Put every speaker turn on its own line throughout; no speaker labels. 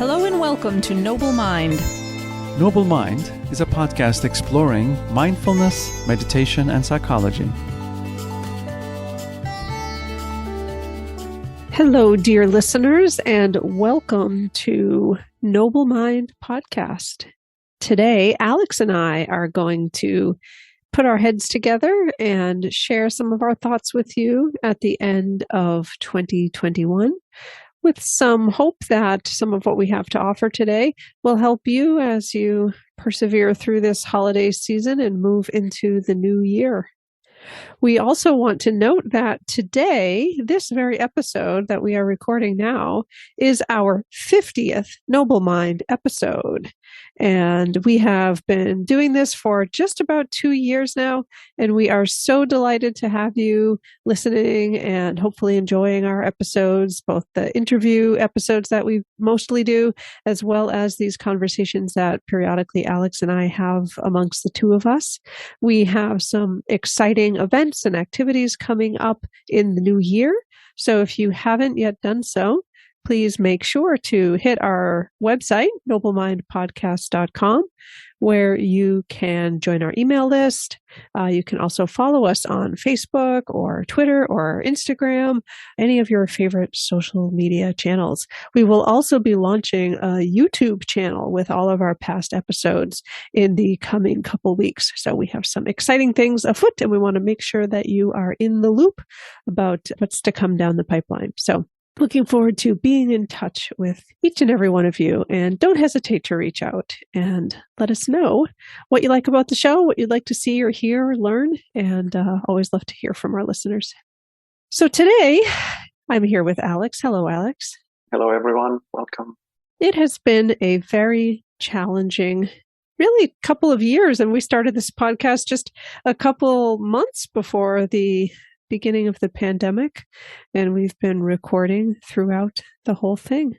Hello and welcome to Noble Mind.
Noble Mind is a podcast exploring mindfulness, meditation, and psychology.
Hello, dear listeners, and welcome to Noble Mind Podcast. Today, Alex and I are going to put our heads together and share some of our thoughts with you at the end of 2021, with some hope that some of what we have to offer today will help you as you persevere through this holiday season and move into the new year. We also want to note that today, this very episode that we are recording now, is our 50th Noble Mind episode. And we have been doing this for just about 2 years now, and we are so delighted to have you listening and hopefully enjoying our episodes, both the interview episodes that we mostly do, as well as these conversations that periodically Alex and I have amongst the two of us. We have some exciting events and activities coming up in the new year. So if you haven't yet done so, please make sure to hit our website, noblemindpodcast.com, where you can join our email list. You can also follow us on Facebook or Twitter or Instagram, any of your favorite social media channels. We will also be launching a YouTube channel with all of our past episodes in the coming couple weeks. So we have some exciting things afoot, and we want to make sure that you are in the loop about what's to come down the pipeline. So looking forward to being in touch with each and every one of you. And don't hesitate to reach out and let us know what you like about the show, what you'd like to see or hear or learn. And always love to hear from our listeners. So today, I'm here with Alex. Hello, Alex.
Hello, everyone. Welcome.
It has been a very challenging, really couple of years. And we started this podcast just a couple months before the beginning of the pandemic, and we've been recording throughout the whole thing.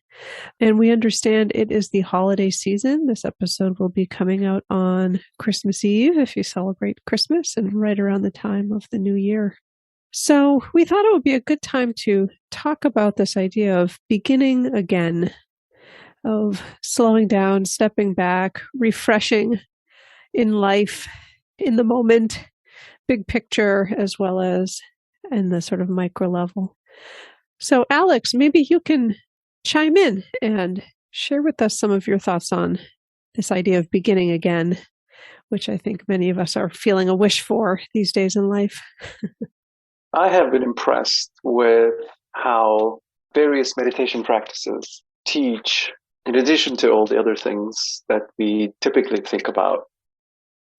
And we understand it is the holiday season. This episode will be coming out on Christmas Eve if you celebrate Christmas, and right around the time of the new year. So we thought it would be a good time to talk about this idea of beginning again, of slowing down, stepping back, refreshing in life, in the moment, big picture, as well as in the sort of micro level. So Alex, maybe you can chime in and share with us some of your thoughts on this idea of beginning again, which I think many of us are feeling a wish for these days in life.
I have been impressed with how various meditation practices teach, in addition to all the other things that we typically think about.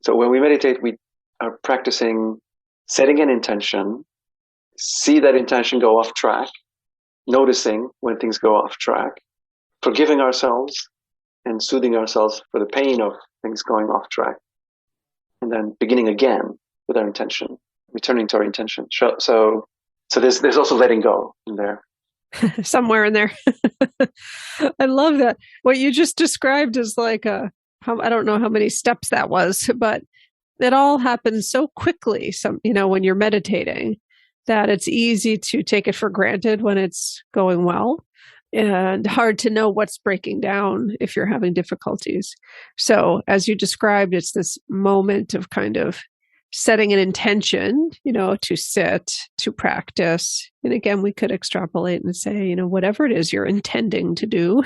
So when we meditate, we are practicing setting an intention, see that intention go off track, noticing when things go off track, forgiving ourselves and soothing ourselves for the pain of things going off track, and then beginning again with our intention, returning to our intention. So there's also letting go in there.
Somewhere in there. I love that. What you just described is like I don't know how many steps that was, but it all happens so quickly, when you're meditating, that it's easy to take it for granted when it's going well, and hard to know what's breaking down if you're having difficulties. So as you described, it's this moment of kind of setting an intention, to sit, to practice. And again, we could extrapolate and say, whatever it is you're intending to do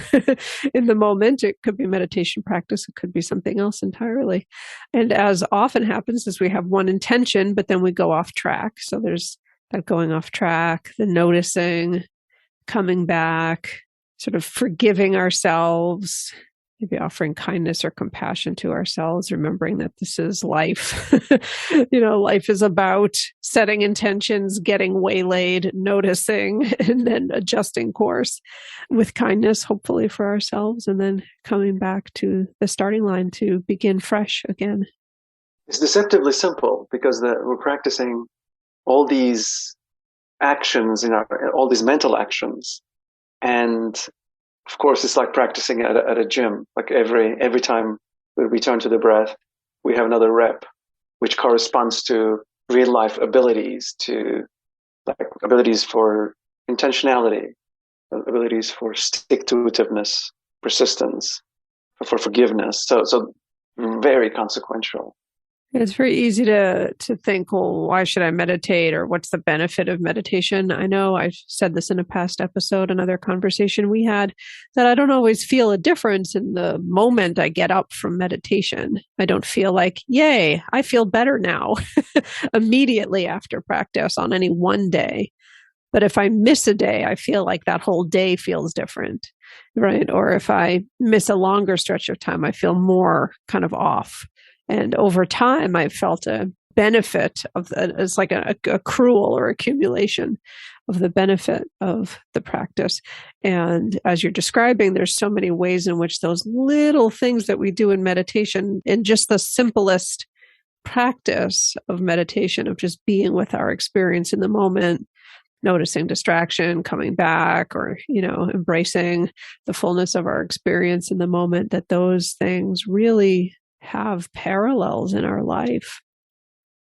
in the moment, it could be meditation practice, it could be something else entirely. And as often happens is we have one intention, but then we go off track. So there's that going off track, the noticing, coming back, sort of forgiving ourselves, maybe offering kindness or compassion to ourselves, remembering that this is life. Life is about setting intentions, getting waylaid, noticing, and then adjusting course with kindness, hopefully for ourselves, and then coming back to the starting line to begin fresh again.
It's deceptively simple because we're practicing all these actions all these mental actions. And of course, it's like practicing at a gym. Like every time we return to the breath, we have another rep, which corresponds to real life abilities, abilities for intentionality, abilities for stick-to-itiveness, persistence, for forgiveness. So very consequential.
It's very easy to think, well, why should I meditate, or what's the benefit of meditation? I know I've said this in a past episode, another conversation we had, that I don't always feel a difference in the moment I get up from meditation. I don't feel like, yay, I feel better now immediately after practice on any one day. But if I miss a day, I feel like that whole day feels different, right? Or if I miss a longer stretch of time, I feel more kind of off. And over time, I've felt a benefit of that. It's like a accrual or accumulation of the benefit of the practice. And as you're describing, there's so many ways in which those little things that we do in meditation, in just the simplest practice of meditation, of just being with our experience in the moment, noticing distraction, coming back, or, embracing the fullness of our experience in the moment, that those things really have parallels in our life.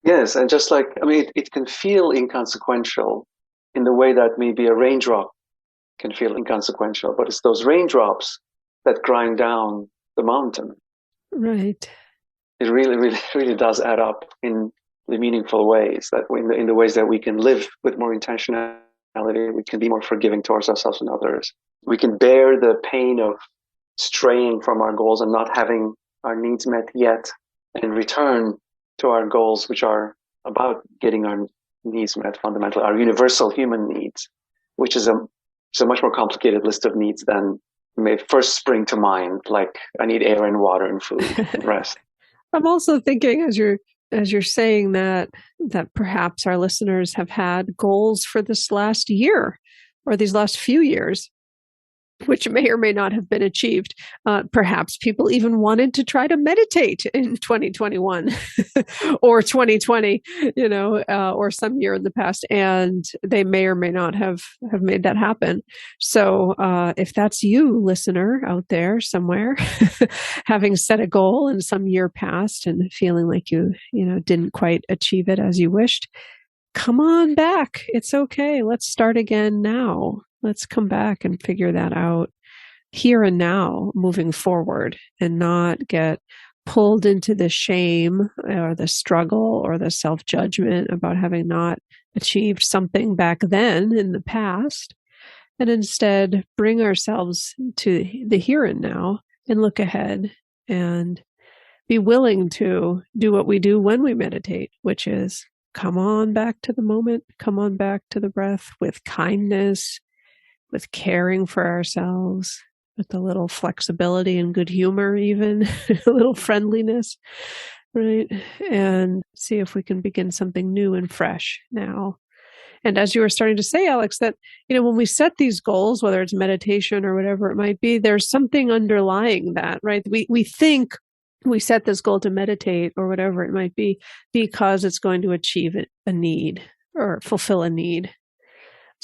Yes, and just like, it can feel inconsequential in the way that maybe a raindrop can feel inconsequential, but it's those raindrops that grind down the mountain.
Right.
It really, really, really does add up in the meaningful ways, that in the ways that we can live with more intentionality, we can be more forgiving towards ourselves and others. We can bear the pain of straying from our goals and not having our needs met yet, and return to our goals, which are about getting our needs met, fundamentally, our universal human needs, which is a much more complicated list of needs than may first spring to mind, like I need air and water and food and rest.
I'm also thinking, as you're saying that perhaps our listeners have had goals for this last year or these last few years, which may or may not have been achieved. Perhaps people even wanted to try to meditate in 2021 or 2020, or some year in the past, and they may or may not have made that happen. So if that's you, listener out there somewhere, having set a goal in some year past and feeling like you didn't quite achieve it as you wished, come on back. It's okay. Let's start again now. Let's come back and figure that out here and now, moving forward, and not get pulled into the shame or the struggle or the self-judgment about having not achieved something back then in the past, and instead bring ourselves to the here and now and look ahead and be willing to do what we do when we meditate, which is come on back to the moment, come on back to the breath with kindness, with caring for ourselves, with a little flexibility and good humor, even a little friendliness, right? And see if we can begin something new and fresh now. And as you were starting to say, Alex, that, when we set these goals, whether it's meditation or whatever it might be, there's something underlying that, right? We think we set this goal to meditate or whatever it might be because it's going to achieve a need or fulfill a need.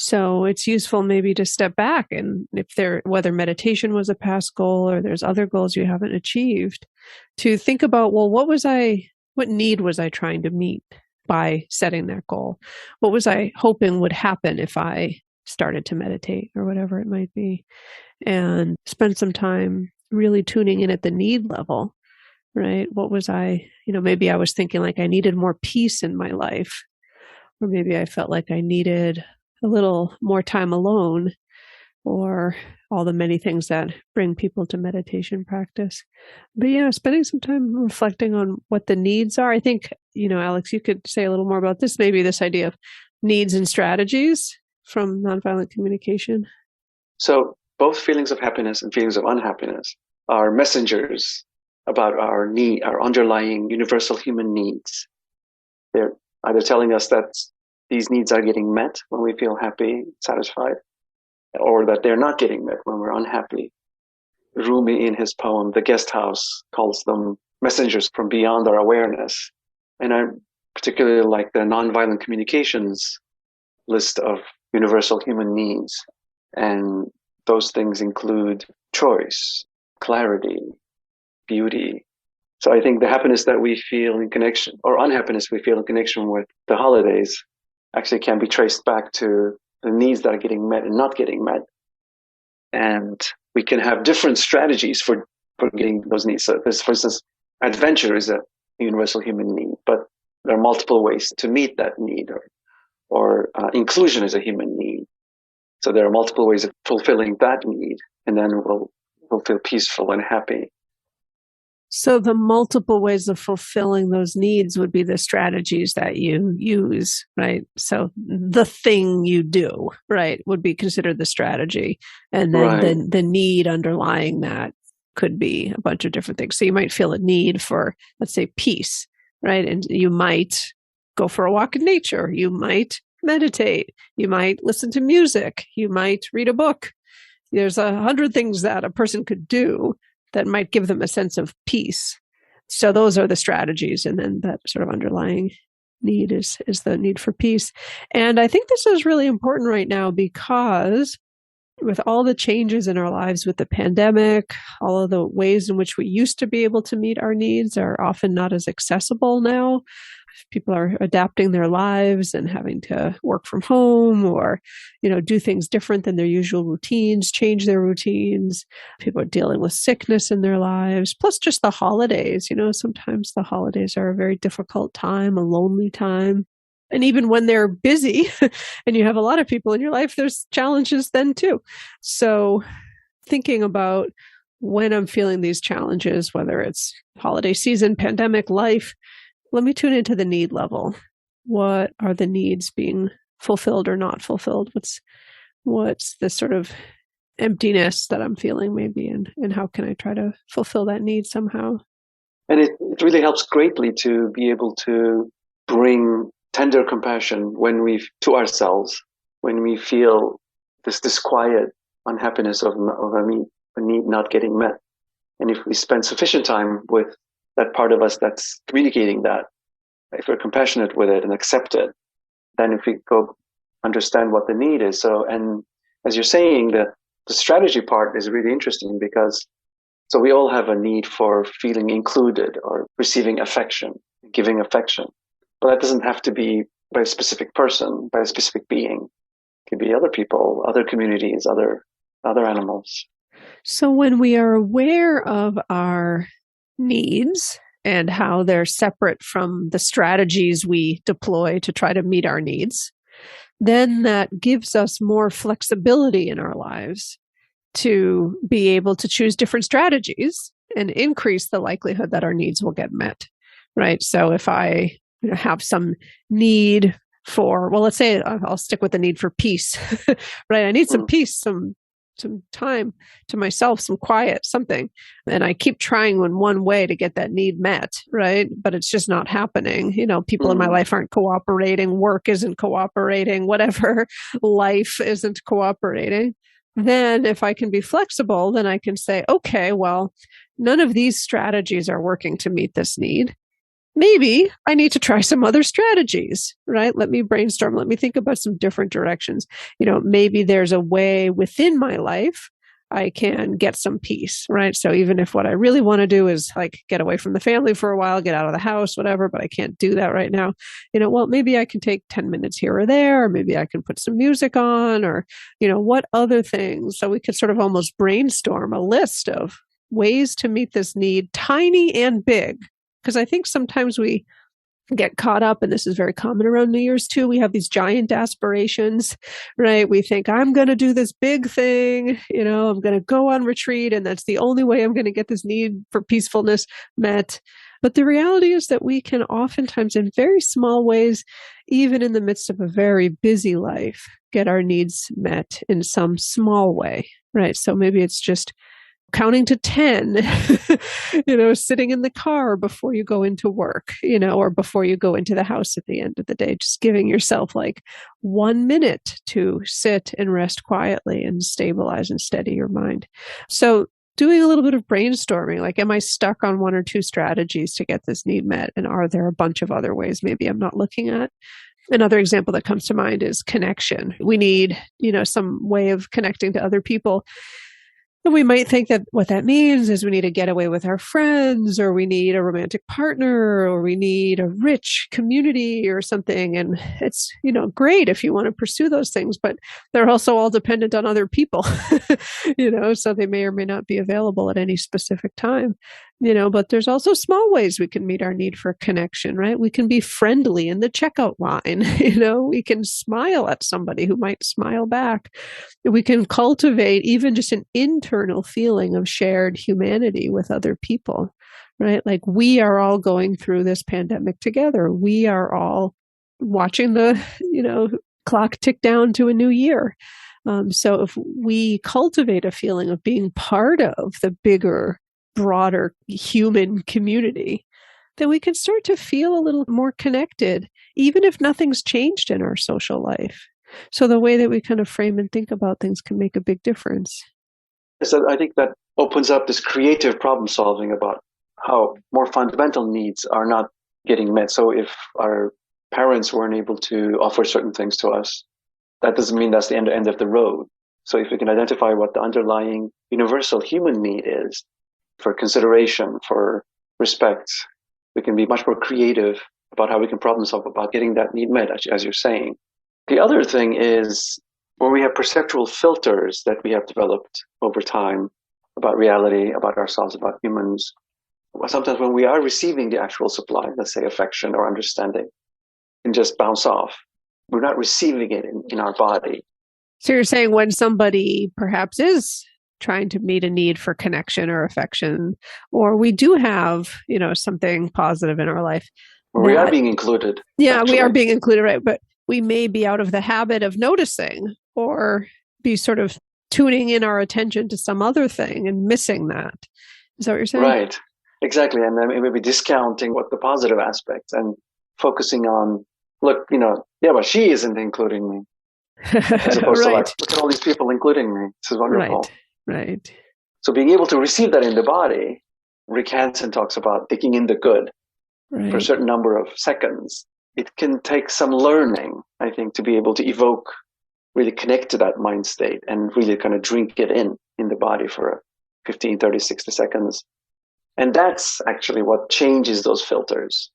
So it's useful maybe to step back, and whether meditation was a past goal or there's other goals you haven't achieved, to think about, well, what need was I trying to meet by setting that goal? What was I hoping would happen if I started to meditate or whatever it might be? And spend some time really tuning in at the need level, right? What was maybe I was thinking like I needed more peace in my life, or maybe I felt like I needed a little more time alone, or all the many things that bring people to meditation practice. But spending some time reflecting on what the needs are. I think, Alex, you could say a little more about this, maybe this idea of needs and strategies from nonviolent communication.
So both feelings of happiness and feelings of unhappiness are messengers about our underlying universal human needs. They're either telling us that these needs are getting met when we feel happy, satisfied, or that they're not getting met when we're unhappy. Rumi, in his poem, The Guest House, calls them messengers from beyond our awareness. And I particularly like the nonviolent communications list of universal human needs. And those things include choice, clarity, beauty. So I think the happiness that we feel in connection, or unhappiness we feel in connection with the holidays, actually can be traced back to the needs that are getting met and not getting met. And we can have different strategies for getting those needs. So this, for instance, adventure is a universal human need, but there are multiple ways to meet that need, or inclusion is a human need. So there are multiple ways of fulfilling that need, and then we'll feel peaceful and happy.
So the multiple ways of fulfilling those needs would be the strategies that you use, right? So the thing you do, right, would be considered the strategy. And then
Right.
the need underlying that could be a bunch of different things. So you might feel a need for, let's say, peace, right? And you might go for a walk in nature. You might meditate. You might listen to music. You might read a book. There's 100 things that a person could do that might give them a sense of peace. So those are the strategies. And then that sort of underlying need is the need for peace. And I think this is really important right now because with all the changes in our lives with the pandemic, all of the ways in which we used to be able to meet our needs are often not as accessible now. People are adapting their lives and having to work from home or, do things different than their usual routines, change their routines. People are dealing with sickness in their lives, plus just the holidays. Sometimes the holidays are a very difficult time, a lonely time. And even when they're busy and you have a lot of people in your life, there's challenges then too. So thinking about when I'm feeling these challenges, whether it's holiday season, pandemic, life, let me tune into the need level. What are the needs being fulfilled or not fulfilled? What's the sort of emptiness that I'm feeling maybe, and how can I try to fulfill that need somehow?
And it really helps greatly to be able to bring tender compassion to ourselves when we feel this disquiet unhappiness of a need not getting met. And if we spend sufficient time with that part of us that's communicating that, if we're compassionate with it and accept it, then if we go understand what the need is. So, and as you're saying, the strategy part is really interesting because so we all have a need for feeling included or receiving affection, giving affection. But that doesn't have to be by a specific person, by a specific being. It could be other people, other communities, other animals.
So when we are aware of our needs and how they're separate from the strategies we deploy to try to meet our needs, then that gives us more flexibility in our lives to be able to choose different strategies and increase the likelihood that our needs will get met, right? So if I have some need for, well, let's say I'll stick with the need for peace, right? I need some peace, some time to myself, some quiet, something. And I keep trying in one way to get that need met, right? But it's just not happening. People in my life aren't cooperating, work isn't cooperating, whatever, life isn't cooperating. Then if I can be flexible, then I can say, okay, well, none of these strategies are working to meet this need. Maybe I need to try some other strategies, right? Let me brainstorm. Let me think about some different directions. Maybe there's a way within my life I can get some peace, right? So even if what I really want to do is like get away from the family for a while, get out of the house, whatever, but I can't do that right now, well, maybe I can take 10 minutes here or there, or maybe I can put some music on, or, what other things. So we could sort of almost brainstorm a list of ways to meet this need, tiny and big. Because I think sometimes we get caught up, and this is very common around New Year's too. We have these giant aspirations, right? We think, I'm going to do this big thing, I'm going to go on retreat, and that's the only way I'm going to get this need for peacefulness met. But the reality is that we can oftentimes, in very small ways, even in the midst of a very busy life, get our needs met in some small way, right? So maybe it's just counting to 10, sitting in the car before you go into work, or before you go into the house at the end of the day, just giving yourself like 1 minute to sit and rest quietly and stabilize and steady your mind. So doing a little bit of brainstorming, like, am I stuck on one or two strategies to get this need met? And are there a bunch of other ways maybe I'm not looking at? Another example that comes to mind is connection. We need, some way of connecting to other people. And we might think that what that means is we need to get away with our friends, or we need a romantic partner, or we need a rich community or something. And it's, great if you want to pursue those things, but they're also all dependent on other people, so they may or may not be available at any specific time. But there's also small ways we can meet our need for connection, right? We can be friendly in the checkout line. We can smile at somebody who might smile back. We can cultivate even just an internal feeling of shared humanity with other people, right? Like, we are all going through this pandemic together. We are all watching the, clock tick down to a new year. So if we cultivate a feeling of being part of the bigger, broader human community, then we can start to feel a little more connected, even if nothing's changed in our social life. So the way that we kind of frame and think about things can make a big difference.
So I think that opens up this creative problem solving about how more fundamental needs are not getting met. So if our parents weren't able to offer certain things to us, that doesn't mean that's the end of the road. So if we can identify what the underlying universal human need is, for consideration, for respect, we can be much more creative about how we can problem solve about getting that need met, as you're saying. The other thing is, when we have perceptual filters that we have developed over time about reality, about ourselves, about humans, sometimes when we are receiving the actual supply, let's say affection or understanding, can just bounce off. We're not receiving it in our body.
So you're saying when somebody perhaps is trying to meet a need for connection or affection, or we do have, something positive in our life.
We are being included.
Yeah,
actually.
we are being included, right? But we may be out of the habit of noticing, or be sort of tuning in our attention to some other thing and missing that. Is that what you're saying?
Right, exactly. And then maybe discounting what the positive aspects and focusing on, look, but she isn't including me. As opposed to look at all these people including me. This is wonderful.
Right.
So being able to receive that in the body, Rick Hansen talks about taking in the good for a certain number of seconds. It can take some learning, I think, to be able to evoke, really connect to that mind state and really kind of drink it in the body for 15, 30, 60 seconds. And that's actually what changes those filters.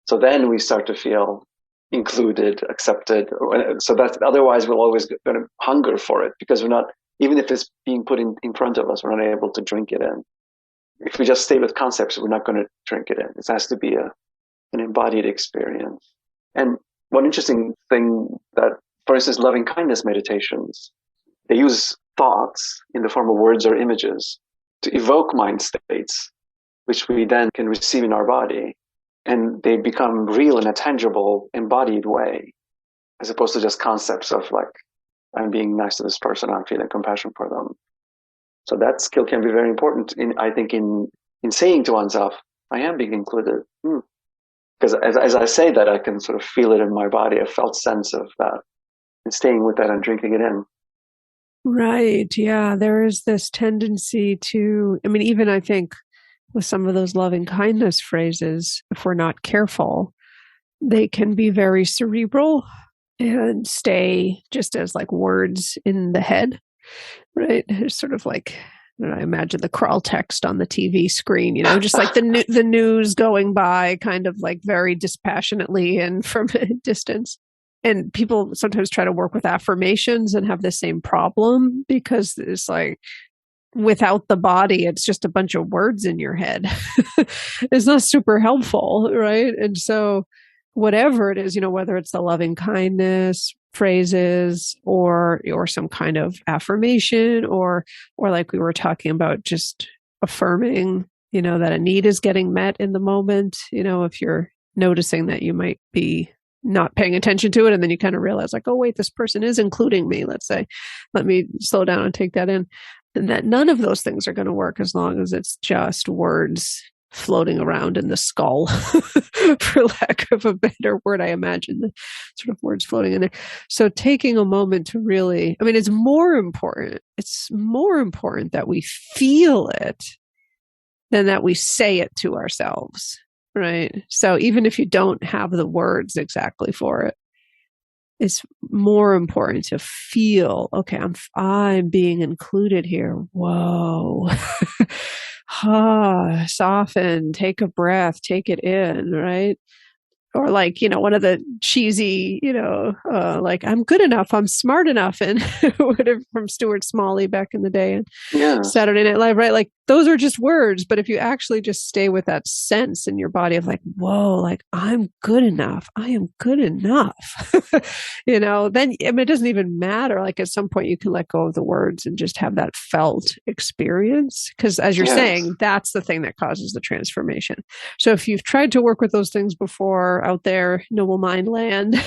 So then we start to feel included, accepted. So that otherwise we'll always going to hunger for it, because we're not, even if it's being put in front of us, we're not able to drink it in. If we just stay with concepts, we're not going to drink it in. It has to be an embodied experience. And one interesting thing that, for instance, loving kindness meditations, they use thoughts in the form of words or images to evoke mind states, which we then can receive in our body. And they become real in a tangible, embodied way, as opposed to just concepts of like, I'm being nice to this person, I'm feeling compassion for them. So that skill can be very important, I think, in saying to oneself, I am being included. Because as I say that, I can sort of feel it in my body, a felt sense of that, and staying with that and drinking it in.
Right. Yeah. There is this tendency to, even I think with some of those loving kindness phrases, if we're not careful, they can be very cerebral and stay just as like words in the head, right? It's sort of like, I imagine the crawl text on the TV screen, just like the news going by kind of like very dispassionately and from a distance. And people sometimes try to work with affirmations and have the same problem, because it's like, without the body, it's just a bunch of words in your head. It's not super helpful, right? And so whatever it is, whether it's the loving kindness phrases or some kind of affirmation, or like we were talking about, just affirming, that a need is getting met in the moment. If you're noticing that you might be not paying attention to it, and then you kind of realize like, oh wait, this person is including me, let's say, let me slow down and take that in. And that none of those things are going to work as long as it's just words floating around in the skull, for lack of a better word. I imagine the sort of words floating in there. So taking a moment to really, it's more important that we feel it than that we say it to ourselves, right? So even if you don't have the words exactly for it, it's more important to feel, okay, I'm being included here. Whoa. Soften, take a breath, take it in, right? Or like, one of the cheesy, like, I'm good enough, I'm smart enough, and whatever, from Stuart Smalley back in the day and
Yes.
Saturday Night Live, right? Like, those are just words, but if you actually just stay with that sense in your body of like, whoa, like, I'm good enough, I am good enough, then it doesn't even matter. Like, at some point you can let go of the words and just have that felt experience. Because as you're saying, that's the thing that causes the transformation. So if you've tried to work with those things before out there, noble mind land,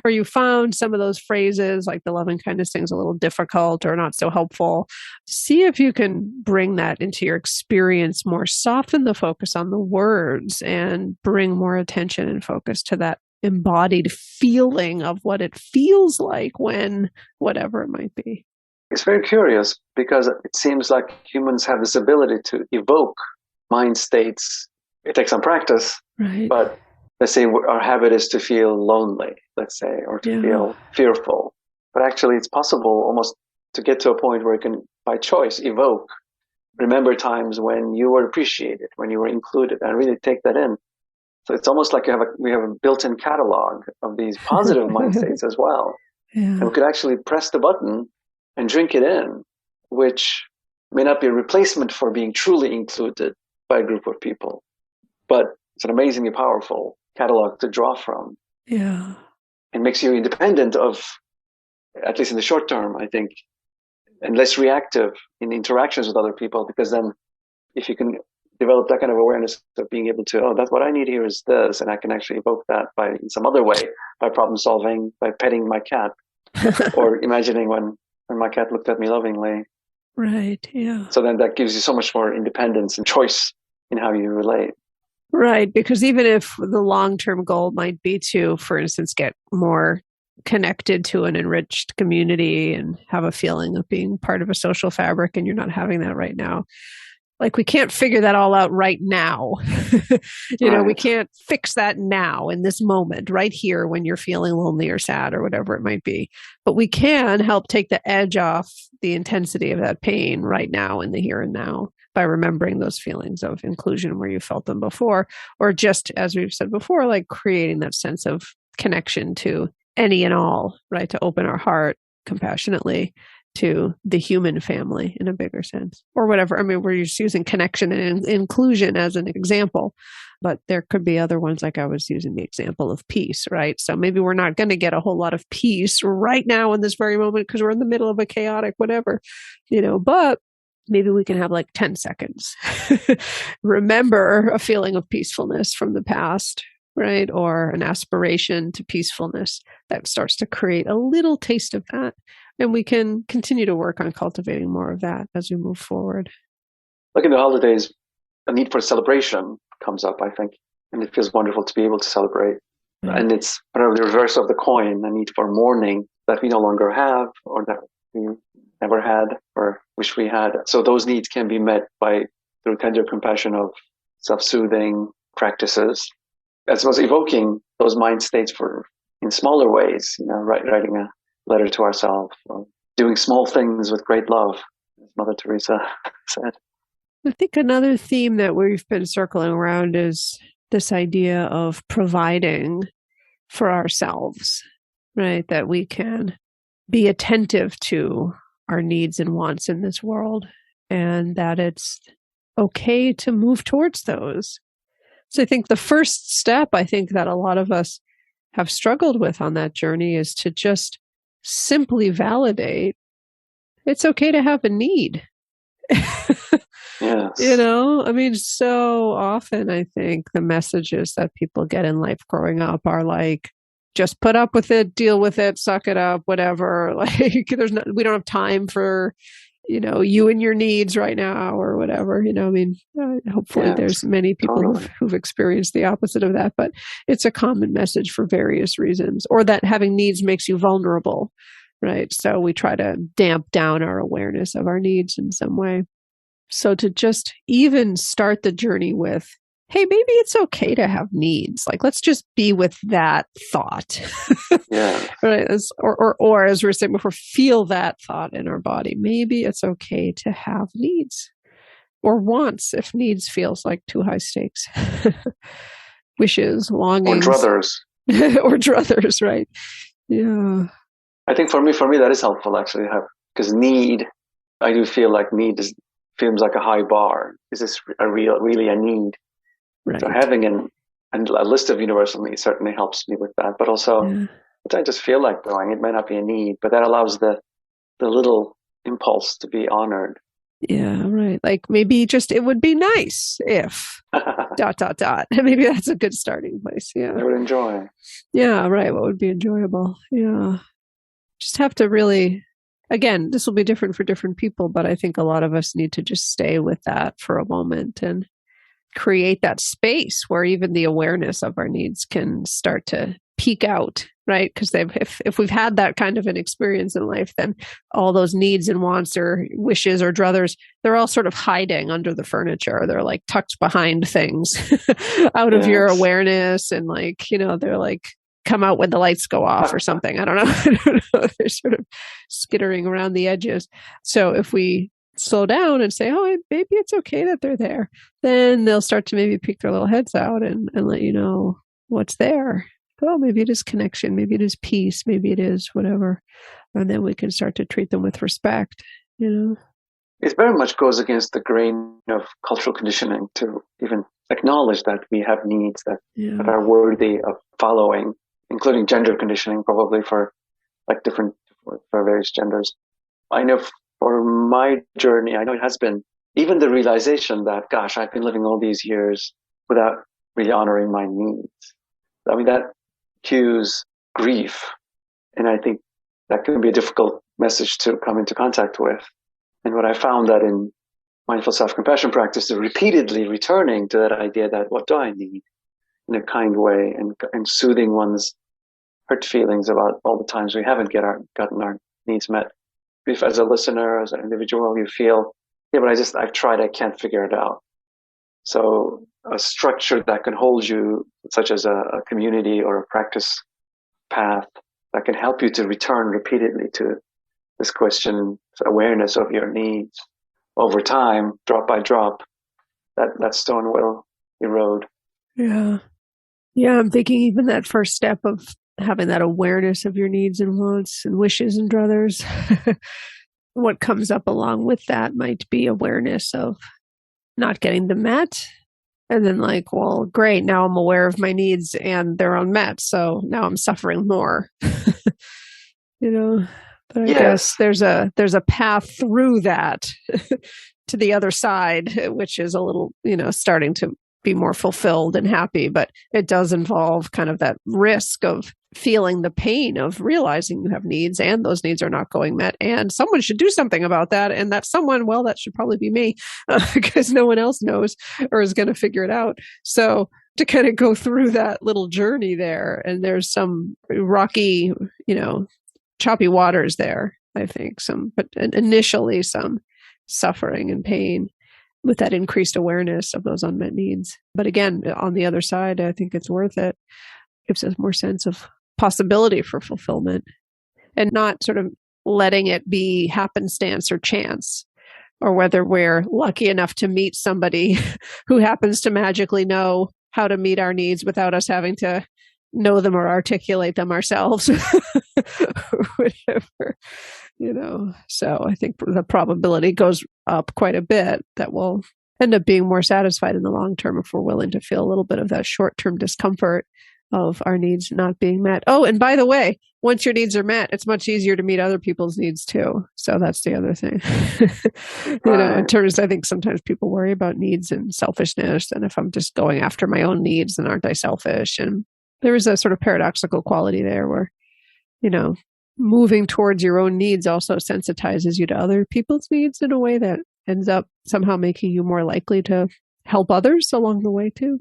or you found some of those phrases like the love and kindness thing's a little difficult or not so helpful, see if you can bring that into your experience more, soften the focus on the words and bring more attention and focus to that embodied feeling of what it feels like when whatever it might be.
It's very curious because it seems like humans have this ability to evoke mind states. It takes some practice,
right?
But let's say our habit is to feel lonely, let's say, or to feel fearful. But actually, it's possible almost to get to a point where you can, by choice, evoke, remember times when you were appreciated, when you were included, and really take that in. So it's almost like we have a built-in catalog of these positive mind states as well. And we could actually press the button and drink it in, which may not be a replacement for being truly included by a group of people, but it's an amazingly powerful catalog to draw from.
Yeah.
It makes you independent of, at least in the short term, I think, and less reactive in interactions with other people, because then if you can develop that kind of awareness of being able to, oh, that's what I need here is this, and I can actually evoke that in some other way, by problem solving, by petting my cat, or imagining when my cat looked at me lovingly.
Right, yeah.
So then that gives you so much more independence and choice in how you relate.
Right, because even if the long-term goal might be to, for instance, get more connected to an enriched community and have a feeling of being part of a social fabric, and you're not having that right now. Like, we can't figure that all out right now. We can't fix that now in this moment, right here, when you're feeling lonely or sad or whatever it might be. But we can help take the edge off the intensity of that pain right now in the here and now by remembering those feelings of inclusion where you felt them before, or just, as we've said before, like creating that sense of connection to any and all, right? To open our heart compassionately to the human family in a bigger sense, or whatever. I mean, we're just using connection and inclusion as an example, but there could be other ones, like I was using the example of peace, right? So maybe we're not going to get a whole lot of peace right now in this very moment because we're in the middle of a chaotic whatever, but maybe we can have like 10 seconds. Remember a feeling of peacefulness from the past, right? Or an aspiration to peacefulness that starts to create a little taste of that. And we can continue to work on cultivating more of that as we move forward.
Like in the holidays, a need for celebration comes up, I think. And it feels wonderful to be able to celebrate. Right. And it's kind of the reverse of the coin, a need for mourning that we no longer have, or that we never had, or wish we had. So those needs can be met through tender compassion of self-soothing practices, as well as evoking those mind states in smaller ways, writing a letter to ourselves, or doing small things with great love, as Mother Teresa said.
I think another theme that we've been circling around is this idea of providing for ourselves, right? That we can be attentive to our needs and wants in this world, and that it's okay to move towards those. So I think the first step, I think that a lot of us have struggled with on that journey, is to just simply validate it's okay to have a need.
Yes.
I mean, so often I think the messages that people get in life growing up are like, just put up with it, deal with it, suck it up, whatever. Like, we don't have time for, you and your needs right now, or whatever. Hopefully there's many people who've experienced the opposite of that, but it's a common message for various reasons, or that having needs makes you vulnerable, right? So we try to damp down our awareness of our needs in some way. So to just even start the journey with, hey, maybe it's okay to have needs. Like, let's just be with that thought.
Yeah.
Right. Or as we were saying before, feel that thought in our body. Maybe it's okay to have needs or wants if needs feels like too high stakes. Wishes,
Or
longings.
druthers.
Or druthers, right? Yeah.
I think for me, that is helpful actually, because need, I do feel like need feels like a high bar. Is this really a need?
Right.
So having a list of universal needs certainly helps me with that. But also, I just feel like doing it may not be a need, but that allows the little impulse to be honored.
Yeah, right. Like maybe just it would be nice if ... Maybe that's a good starting place. Yeah.
I would enjoy.
Yeah, right. What would be enjoyable? Yeah. Just have to really, again, this will be different for different people, but I think a lot of us need to just stay with that for a moment and create that space where even the awareness of our needs can start to peek out, right? Because if we've had that kind of an experience in life, then all those needs and wants or wishes or druthers, they're all sort of hiding under the furniture. They're like tucked behind things out of your awareness. And like, they're like, come out when the lights go off or something. I don't know. They're sort of skittering around the edges. So if we slow down and say, oh, maybe it's okay that they're there, then they'll start to maybe peek their little heads out and let you know what's there. Oh, maybe it is connection. Maybe it is peace. Maybe it is whatever. And then we can start to treat them with respect, It
very much goes against the grain of cultural conditioning to even acknowledge that we have needs that are worthy of following, including gender conditioning, probably for various genders. I know for my journey, I know it has been even the realization that, gosh, I've been living all these years without really honoring my needs. I mean, that cues grief. And I think that can be a difficult message to come into contact with. And what I found that in mindful self-compassion practice, is repeatedly returning to that idea that what do I need in a kind way and soothing one's hurt feelings about all the times we haven't gotten our needs met. If as a listener, as an individual, you feel, yeah, but I've tried, I can't figure it out. So a structure that can hold you, such as a community or a practice path that can help you to return repeatedly to this question, awareness of your needs over time, drop by drop, that stone will erode.
Yeah. Yeah, I'm thinking even that first step of having that awareness of your needs and wants and wishes and druthers. What comes up along with that might be awareness of not getting them met. And then like, well, great, now I'm aware of my needs and they're unmet. So now I'm suffering more. But I guess there's a path through that to the other side, which is a little, starting to be more fulfilled and happy. But it does involve kind of that risk of feeling the pain of realizing you have needs and those needs are not going met. And someone should do something about that. And that someone, well, that should probably be me because no one else knows or is going to figure it out. So to kind of go through that little journey there, and there's some rocky, choppy waters there, I think, but initially some suffering and pain with that increased awareness of those unmet needs. But again, on the other side, I think it's worth it. Gives us more sense of possibility for fulfillment and not sort of letting it be happenstance or chance, or whether we're lucky enough to meet somebody who happens to magically know how to meet our needs without us having to know them or articulate them ourselves. Whatever, So I think the probability goes up quite a bit that we'll end up being more satisfied in the long term if we're willing to feel a little bit of that short-term discomfort of our needs not being met. Oh, and by the way, once your needs are met, it's much easier to meet other people's needs too. So that's the other thing. In terms, I think sometimes people worry about needs and selfishness. And if I'm just going after my own needs, then aren't I selfish? And there is a sort of paradoxical quality there where, moving towards your own needs also sensitizes you to other people's needs in a way that ends up somehow making you more likely to help others along the way too.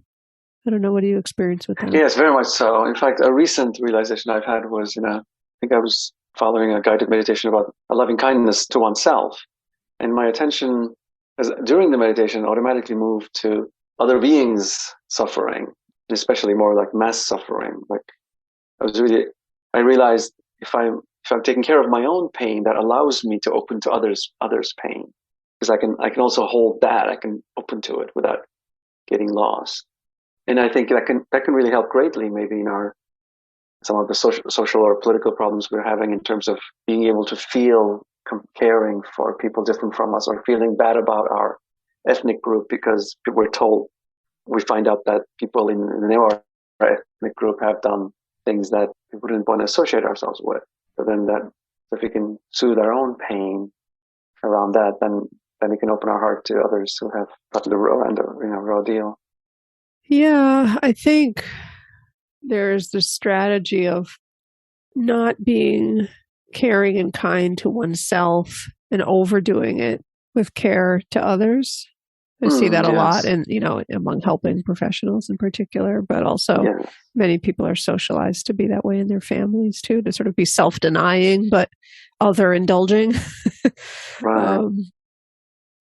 I don't know. What do you experience with that?
Yes, very much so. In fact, a recent realization I've had was, I think I was following a guided meditation about a loving kindness to oneself. And my attention during the meditation automatically moved to other beings suffering, especially more like mass suffering. Like I realized if I'm taking care of my own pain, that allows me to open to others' pain, because I can also hold that. I can open to it without getting lost. And I think that can really help greatly, maybe in some of the social or political problems we're having, in terms of being able to feel caring for people different from us, or feeling bad about our ethnic group because we find out that people in our ethnic group have done things that we wouldn't want to associate ourselves with. So then if we can soothe our own pain around that, then we can open our heart to others who have gotten the raw deal.
Yeah, I think there's the strategy of not being caring and kind to oneself and overdoing it with care to others. I see that a lot in, among helping professionals in particular, but also many people are socialized to be that way in their families too, to sort of be self-denying, but other indulging.
Right.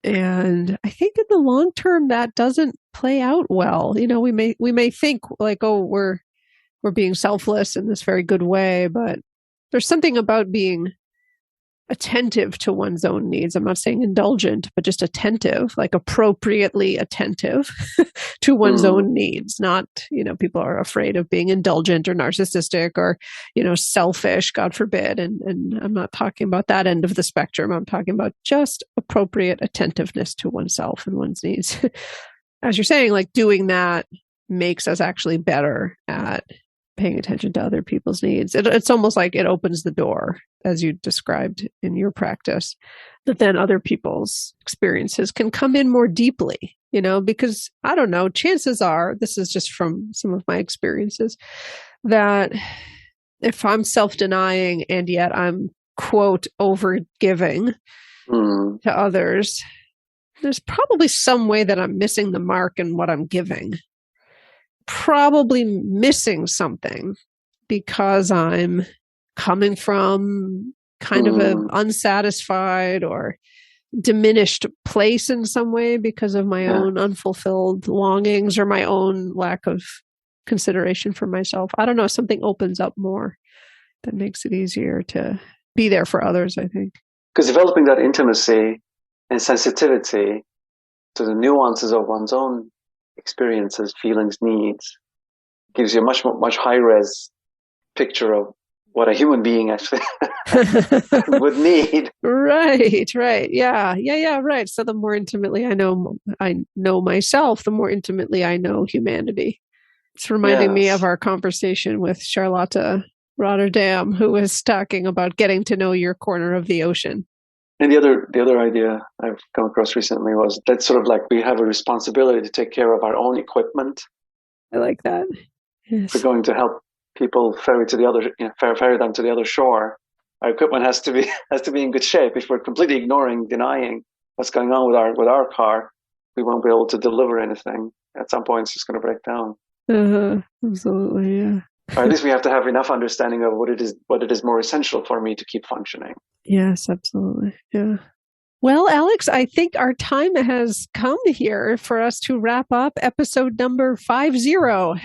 And I think in the long term, that doesn't play out well. We may think like, oh, we're being selfless in this very good way, but there's something about being attentive to one's own needs. I'm not saying indulgent, but just attentive, like appropriately attentive to one's own needs. Not, people are afraid of being indulgent or narcissistic or, selfish, God forbid. And I'm not talking about that end of the spectrum. I'm talking about just appropriate attentiveness to oneself and one's needs. As you're saying, like doing that makes us actually better at paying attention to other people's needs. It's almost like it opens the door, as you described in your practice, that then other people's experiences can come in more deeply, because I don't know, chances are, this is just from some of my experiences, that if I'm self-denying and yet I'm, quote, over-giving to others, there's probably some way that I'm missing the mark in what I'm giving. Probably missing something because I'm coming from kind of an unsatisfied or diminished place in some way because of my own unfulfilled longings or my own lack of consideration for myself. I don't know, something opens up more that makes it easier to be there for others, I think.
Because developing that intimacy and sensitivity to the nuances of one's own experiences, feelings, needs, gives you a much high-res picture of what a human being actually would need.
Right. Yeah, right. So the more intimately I know myself, the more intimately I know humanity. It's reminding me of our conversation with Charlotte Rotterdam, who was talking about getting to know your corner of the ocean.
And the other idea I've come across recently was that sort of like we have a responsibility to take care of our own equipment.
I like that. Yes.
If we're going to help people ferry them to the other shore, our equipment has to be in good shape. If we're completely denying what's going on with our car, we won't be able to deliver anything. At some point, it's just going to break down.
Absolutely, yeah.
Or at least we have to have enough understanding of what it is more essential for me to keep functioning.
Yes, absolutely. Yeah. Well, Alex, I think our time has come here for us to wrap up episode number 50,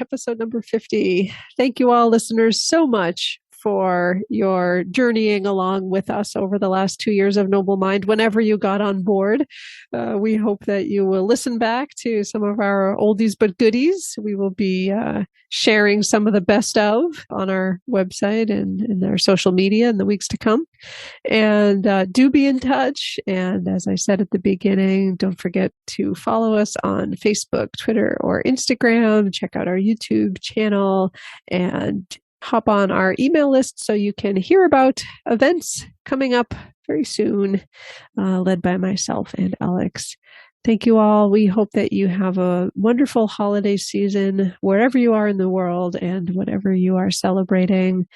episode number 50. Thank you all, listeners, so much for your journeying along with us over the last 2 years of Noble Mind. Whenever you got on board, we hope that you will listen back to some of our oldies but goodies. We will be sharing some of the best of on our website and in our social media in the weeks to come. And do be in touch. And as I said at the beginning, don't forget to follow us on Facebook, Twitter, or Instagram. Check out our YouTube channel and hop on our email list so you can hear about events coming up very soon, led by myself and Alex. Thank you all. We hope that you have a wonderful holiday season wherever you are in the world and whatever you are celebrating.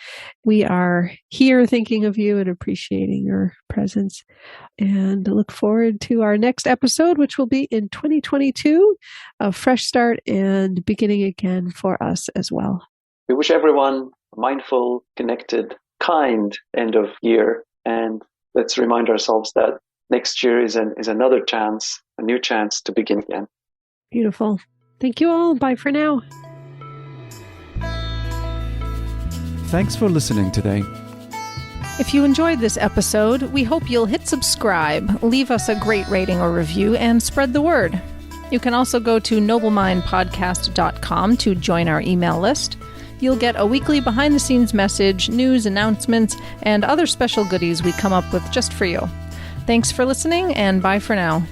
We are here thinking of you and appreciating your presence, and look forward to our next episode, which will be in 2022, a fresh start and beginning again for us as well.
We wish everyone a mindful, connected, kind end of year, and let's remind ourselves that next year is another chance, a new chance to begin again.
Beautiful. Thank you all. Bye for now.
Thanks for listening today.
If you enjoyed this episode, we hope you'll hit subscribe, leave us a great rating or review, and spread the word. You can also go to noblemindpodcast.com to join our email list. You'll get a weekly behind-the-scenes message, news, announcements, and other special goodies we come up with just for you. Thanks for listening, and bye for now.